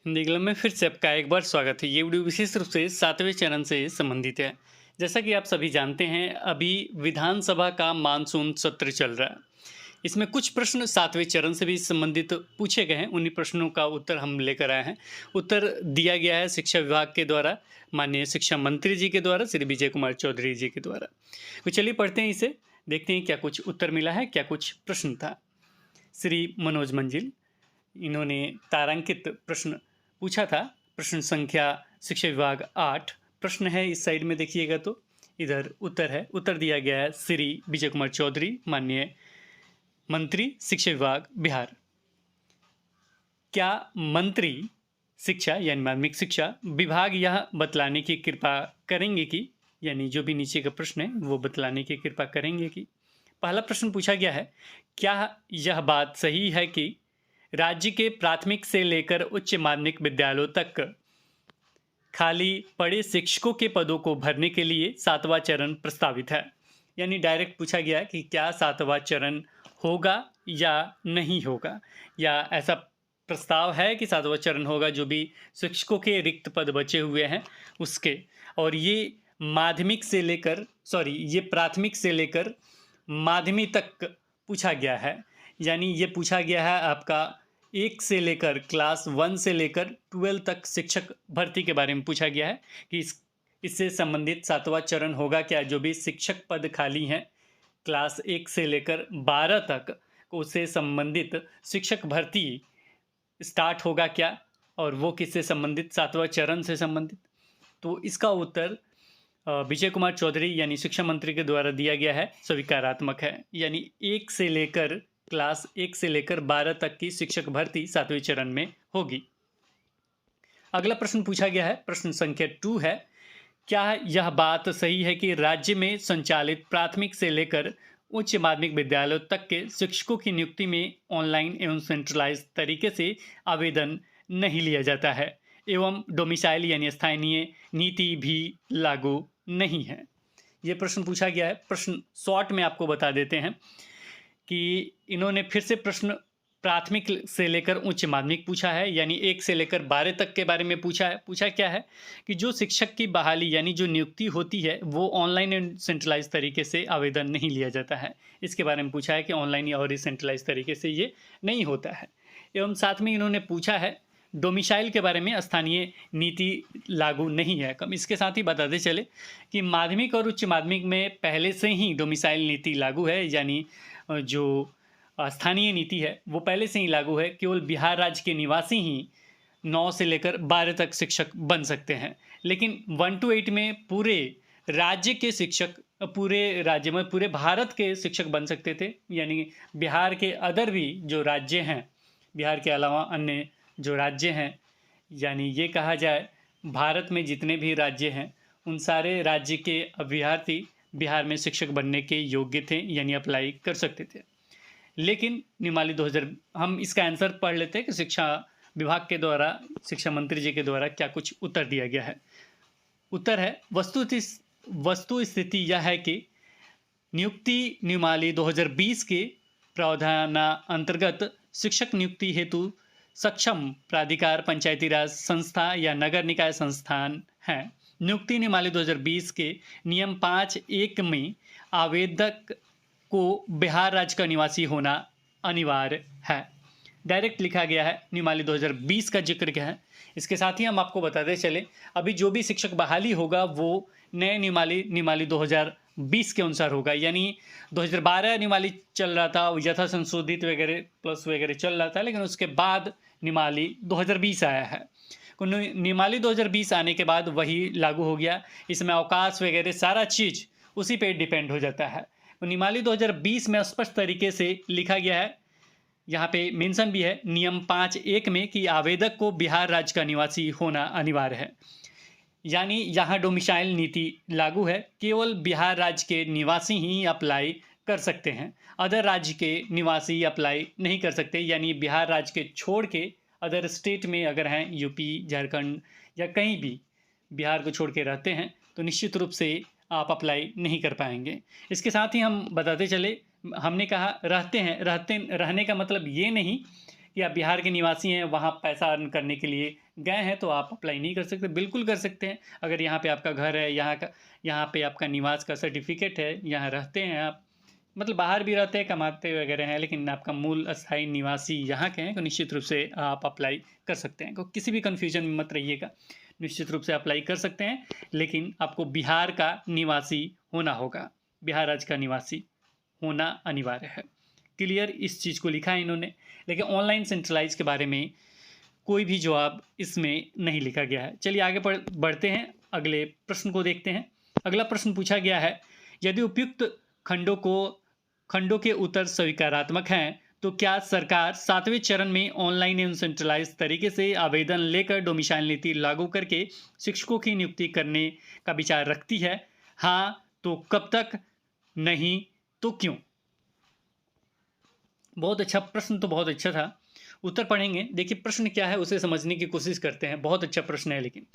Hindi club में फिर से आपका एक बार स्वागत है। ये वीडियो विशेष रूप से 7वें चरण से संबंधित है। जैसा कि आप सभी जानते हैं, अभी विधानसभा का मानसून सत्र चल रहा है। इसमें कुछ प्रश्न 7वें चरण से भी संबंधित पूछे गए हैं। उन्हीं प्रश्नों का उत्तर हम लेकर आए हैं। उत्तर दिया गया है शिक्षा विभाग के द्वारा, माननीय शिक्षा मंत्री जी के द्वारा, श्री विजय कुमार चौधरी जी के द्वारा। तो चलिए पढ़ते हैं इसे, देखते हैं क्या कुछ उत्तर मिला है, क्या कुछ प्रश्न था। श्री मनोज मंजिल, इन्होंने तारांकित प्रश्न पूछा था। प्रश्न संख्या शिक्षा विभाग 8 प्रश्न है। इस साइड में देखिएगा तो इधर उत्तर है। उत्तर दिया गया है श्री विजय कुमार चौधरी, माननीय मंत्री शिक्षा विभाग बिहार। क्या मंत्री शिक्षा यानी माध्यमिक शिक्षा विभाग यह बतलाने की कृपा करेंगे कि, यानी जो भी नीचे का प्रश्न है वो बतलाने की कृपा करेंगे कि। पहला प्रश्न पूछा गया है, क्या यह बात सही है कि राज्य के प्राथमिक से लेकर उच्च माध्यमिक विद्यालयों तक खाली पड़े शिक्षकों के पदों को भरने के लिए 7वां चरण प्रस्तावित है। यानी डायरेक्ट पूछा गया कि क्या 7वां चरण होगा या नहीं होगा, या ऐसा प्रस्ताव है कि 7वां चरण होगा जो भी शिक्षकों के रिक्त पद बचे हुए हैं उसके। और ये माध्यमिक से लेकर ये प्राथमिक से लेकर माध्यमिक तक पूछा गया है। यानी ये पूछा गया है आपका 1 से लेकर क्लास 1 से लेकर 12 तक शिक्षक भर्ती के बारे में पूछा गया है कि इससे संबंधित 7वां चरण होगा क्या। जो भी शिक्षक पद खाली हैं क्लास 1 से लेकर 12 तक, उससे संबंधित शिक्षक भर्ती स्टार्ट होगा क्या, और वो किससे संबंधित, 7वां चरण से संबंधित। तो इसका उत्तर विजय कुमार चौधरी यानी शिक्षा मंत्री के द्वारा दिया गया है, स्वीकारात्मक है। यानी क्लास 1 से लेकर 12 तक की शिक्षक भर्ती 7वें चरण में होगी। अगला प्रश्न पूछा गया है, प्रश्न संख्या 2 है, क्या यह बात सही है कि राज्य में संचालित प्राथमिक से लेकर उच्च माध्यमिक विद्यालयों तक के शिक्षकों की नियुक्ति में ऑनलाइन एवं सेंट्रलाइज तरीके से आवेदन नहीं लिया जाता है एवं डोमिसाइल यानी स्थानीय नीति भी लागू नहीं है। ये प्रश्न पूछा गया है। प्रश्न शॉर्ट में आपको बता देते हैं कि इन्होंने फिर से प्रश्न प्राथमिक से लेकर उच्च माध्यमिक पूछा है, यानी 1 से लेकर 12 तक के बारे में पूछा है। पूछा क्या है कि जो शिक्षक की बहाली यानी जो नियुक्ति होती है वो ऑनलाइन एंड सेंट्रलाइज तरीके से आवेदन नहीं लिया जाता है। इसके बारे में पूछा है कि ऑनलाइन और सेंट्रलाइज तरीके से ये नहीं होता है। एवं साथ में इन्होंने पूछा है डोमिसाइल के बारे में, स्थानीय नीति लागू नहीं है। कम इसके साथ ही बताते चले कि माध्यमिक और उच्च माध्यमिक में पहले से ही डोमिसाइल नीति लागू है, यानी जो स्थानीय नीति है वो पहले से ही लागू है। केवल बिहार राज्य के निवासी ही 9 से लेकर 12 तक शिक्षक बन सकते हैं। लेकिन 1 to 8 में पूरे राज्य के शिक्षक, पूरे राज्य में पूरे भारत के शिक्षक बन सकते थे। यानी बिहार के अदर भी जो राज्य हैं, बिहार के अलावा अन्य जो राज्य हैं, यानी ये कहा जाए भारत में जितने भी राज्य हैं उन सारे राज्य के अभ्यर्थी बिहार में शिक्षक बनने के योग्य थे, यानी अप्लाई कर सकते थे। लेकिन नियमावली 2000, हम इसका आंसर पढ़ लेते हैं कि शिक्षा विभाग के द्वारा, शिक्षा मंत्री जी के द्वारा क्या कुछ उत्तर दिया गया है। उत्तर है, वस्तु स्थिति यह है कि नियुक्ति नियमावली 2020 के प्रावधान अंतर्गत शिक्षक नियुक्ति हेतु सक्षम प्राधिकार पंचायती राज संस्था या नगर निकाय संस्थान है। नियुक्ति नियमावली 2020 के नियम 5(1) में आवेदक को बिहार राज्य का निवासी होना अनिवार्य है। डायरेक्ट लिखा गया है, नियमावली 2020 का जिक्र क्या है। इसके साथ ही हम आपको बताते चले, अभी जो भी शिक्षक बहाली होगा वो नए नियमावली 2020 के अनुसार होगा। यानी 2012 नियमावली चल रहा था, यथा संशोधित वगैरह प्लस वगैरह चल रहा था, लेकिन उसके बाद नियमावली 2020 आया है। नियमावली 2020 आने के बाद वही लागू हो गया। इसमें अवकाश वगैरह सारा चीज़ उसी पे डिपेंड हो जाता है। नियमावली 2020 में स्पष्ट तरीके से लिखा गया है, यहाँ पे मेंशन भी है नियम 5(1) में कि आवेदक को बिहार राज्य का निवासी होना अनिवार्य है। यानी यहाँ डोमिसाइल नीति लागू है, केवल बिहार राज्य के निवासी ही अप्लाई कर सकते हैं, अदर राज्य के निवासी अप्लाई नहीं कर सकते। यानी बिहार राज्य के छोड़ के अदर स्टेट में अगर हैं, यूपी, झारखंड या कहीं भी बिहार को छोड़ के रहते हैं तो निश्चित रूप से आप अप्लाई नहीं कर पाएंगे। इसके साथ ही हम बताते चले, हमने कहा रहने का मतलब ये नहीं कि आप बिहार के निवासी हैं, वहाँ पैसा अर्न करने के लिए गए हैं, तो आप अप्लाई नहीं कर सकते। बिल्कुल कर सकते हैं। अगर यहाँ पे आपका घर है, यहाँ पे आपका निवास का सर्टिफिकेट है, यहाँ रहते हैं आप, मतलब बाहर भी रहते हैं, कमाते वगैरह हैं, लेकिन आपका मूल अस्थायी निवासी यहाँ के हैं, तो निश्चित रूप से आप अप्लाई कर सकते हैं। किसी भी कन्फ्यूजन में मत रहिएगा, निश्चित रूप से अप्लाई कर सकते हैं, लेकिन आपको बिहार का निवासी होना होगा, बिहार राज्य का निवासी होना अनिवार्य है। क्लियर, इस चीज़ को लिखा है इन्होंने, लेकिन ऑनलाइन सेंट्रलाइज के बारे में कोई भी जवाब इसमें नहीं लिखा गया है। चलिए आगे बढ़ते हैं, अगले प्रश्न को देखते हैं। अगला प्रश्न पूछा गया है, यदि उपयुक्त खंडों के उत्तर स्वीकारात्मक हैं, तो क्या सरकार 7वें चरण में ऑनलाइन एवं सेंट्रलाइज तरीके से आवेदन लेकर डोमिसाइल नीति लागू करके शिक्षकों की नियुक्ति करने का विचार रखती है? हाँ तो कब तक, नहीं तो क्यों? बहुत अच्छा प्रश्न, तो बहुत अच्छा था। उत्तर पढ़ेंगे। देखिए प्रश्न क्या है उसे समझने की कोशिश करते हैं। बहुत अच्छा प्रश्न है, लेकिन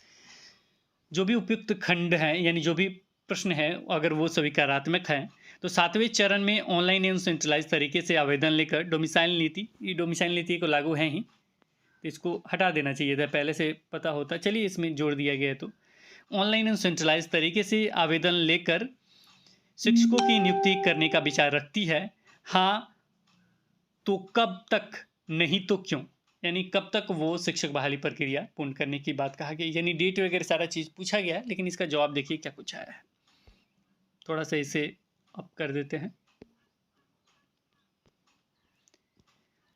जो भी उपयुक्त खंड है, यानी जो भी प्रश्न है, अगर वो स्वीकारात्मक है, तो 7वें चरण में ऑनलाइन एवं सेंट्रलाइज तरीके से आवेदन लेकर डोमिसाइल नीति, ये डोमिसाइल नीति को लागू है ही, तो इसको हटा देना चाहिए था, पहले से पता होता। चलिए इसमें जोड़ दिया गया। तो ऑनलाइन एवं सेंट्रलाइज तरीके से आवेदन लेकर शिक्षकों की नियुक्ति करने का विचार रखती है। हाँ तो कब तक, नहीं तो क्यों? यानी कब तक वो शिक्षक बहाली प्रक्रिया पूर्ण करने की बात कहा गया, यानी डेट वगैरह सारा चीज़ पूछा गया है, लेकिन इसका जवाब देखिए क्या कुछ आया है। थोड़ा सा इसे अप कर देते हैं।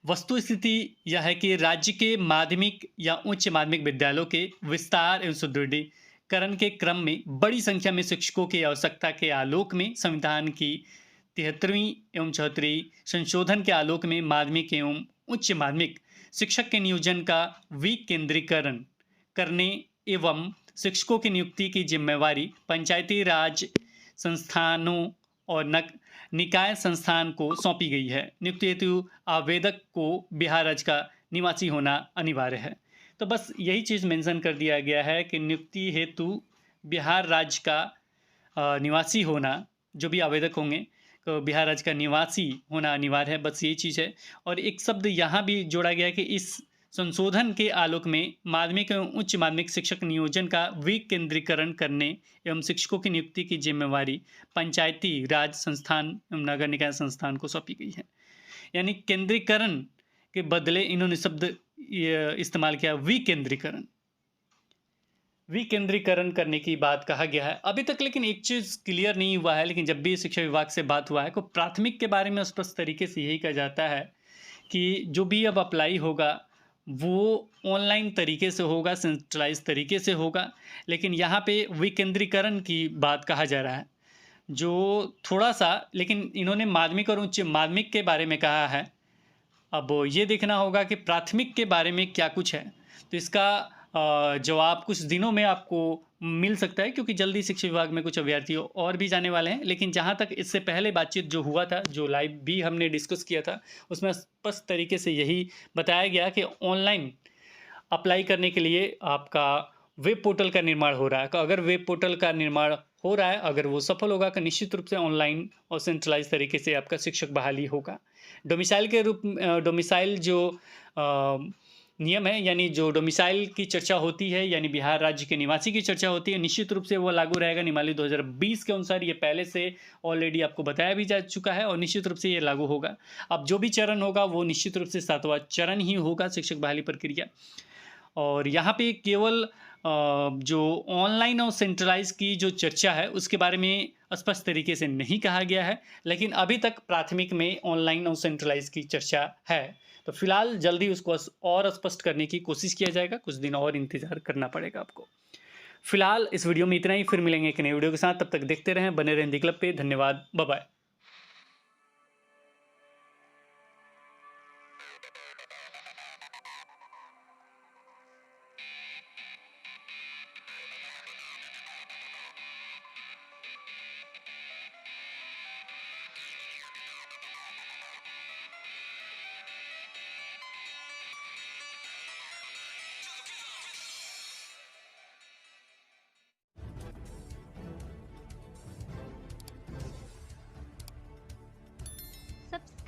वस्तु स्थिति यह है कि राज्य के माध्यमिक या उच्च माध्यमिक विद्यालयों के विस्तार एवं सुदृढ़ीकरण के क्रम में बड़ी संख्या में शिक्षकों की आवश्यकता के आलोक में संविधान की 73वीं एवं 74वीं संशोधन के आलोक में माध्यमिक एवं उच्च माध्यमिक शिक्षक के नियोजन का विकेंद्रीकरण करने एवं शिक्षकों की नियुक्ति की जिम्मेवारी पंचायती राज संस्थानों और निकाय संस्थान को सौंपी गई है। नियुक्ति हेतु आवेदक को बिहार राज्य का निवासी होना अनिवार्य है। तो बस यही चीज़ मेंशन कर दिया गया है कि नियुक्ति हेतु बिहार राज्य का निवासी होना, जो भी आवेदक होंगे तो बिहार राज्य का निवासी होना अनिवार्य है, बस यही चीज़ है। और एक शब्द यहाँ भी जोड़ा गया है कि इस संशोधन के आलोक में माध्यमिक एवं उच्च माध्यमिक शिक्षक नियोजन का विकेंद्रीकरण करने एवं शिक्षकों की नियुक्ति की जिम्मेवारी पंचायती राज संस्थान एवं नगर निकाय संस्थान को सौंपी गई है। यानी केंद्रीकरण के बदले इन्होंने शब्द इस्तेमाल किया विकेंद्रीकरण, विकेंद्रीकरण करने की बात कहा गया है अभी तक। लेकिन एक चीज़ क्लियर नहीं हुआ है, लेकिन जब भी शिक्षा विभाग से बात हुआ है तो प्राथमिक के बारे में स्पष्ट तरीके से यही कहा जाता है कि जो भी अब अप्लाई होगा वो ऑनलाइन तरीके से होगा, सेंट्रलाइज तरीके से होगा। लेकिन यहाँ पे विकेंद्रीकरण की बात कहा जा रहा है, जो थोड़ा सा, लेकिन इन्होंने माध्यमिक और उच्च माध्यमिक के बारे में कहा है। अब ये देखना होगा कि प्राथमिक के बारे में क्या कुछ है, तो इसका जवाब कुछ दिनों में आपको मिल सकता है, क्योंकि जल्दी शिक्षा विभाग में कुछ अभ्यर्थी और भी जाने वाले हैं। लेकिन जहाँ तक इससे पहले बातचीत जो हुआ था, जो लाइव भी हमने डिस्कस किया था, उसमें स्पष्ट तरीके से यही बताया गया कि ऑनलाइन अप्लाई करने के लिए आपका वेब पोर्टल का निर्माण हो रहा है। तो अगर वेब पोर्टल का निर्माण हो रहा है, अगर वो सफल होगा तो निश्चित रूप से ऑनलाइन और सेंट्रलाइज तरीके से आपका शिक्षक बहाली होगा। डोमिसाइल के रूप डोमिसाइल जो नियम है, यानी जो डोमिसाइल की चर्चा होती है, यानी बिहार राज्य के निवासी की चर्चा होती है, निश्चित रूप से वो लागू रहेगा नियमावली 2020 के अनुसार। ये पहले से ऑलरेडी आपको बताया भी जा चुका है और निश्चित रूप से ये लागू होगा। अब जो भी चरण होगा वो निश्चित रूप से 7वां चरण ही होगा, शिक्षक बहाली प्रक्रिया। और यहाँ पे केवल जो ऑनलाइन और सेंट्रलाइज की जो चर्चा है उसके बारे में स्पष्ट तरीके से नहीं कहा गया है, लेकिन अभी तक प्राथमिक में ऑनलाइन और सेंट्रलाइज की चर्चा है। तो फिलहाल जल्दी उसको और स्पष्ट करने की कोशिश किया जाएगा, कुछ दिन और इंतजार करना पड़ेगा आपको। फिलहाल इस वीडियो में इतना ही, फिर मिलेंगे एक नए वीडियो के साथ। तब तक देखते रहें, बने रहें हिंदी क्लब पे। धन्यवाद, बाय बाय।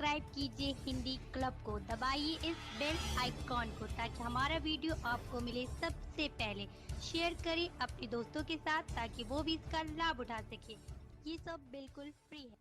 सब्सक्राइब कीजिए हिंदी क्लब को, दबाइए इस बेल आइकॉन को ताकि हमारा वीडियो आपको मिले सबसे पहले। शेयर करें अपने दोस्तों के साथ ताकि वो भी इसका लाभ उठा सके। ये सब बिल्कुल फ्री है।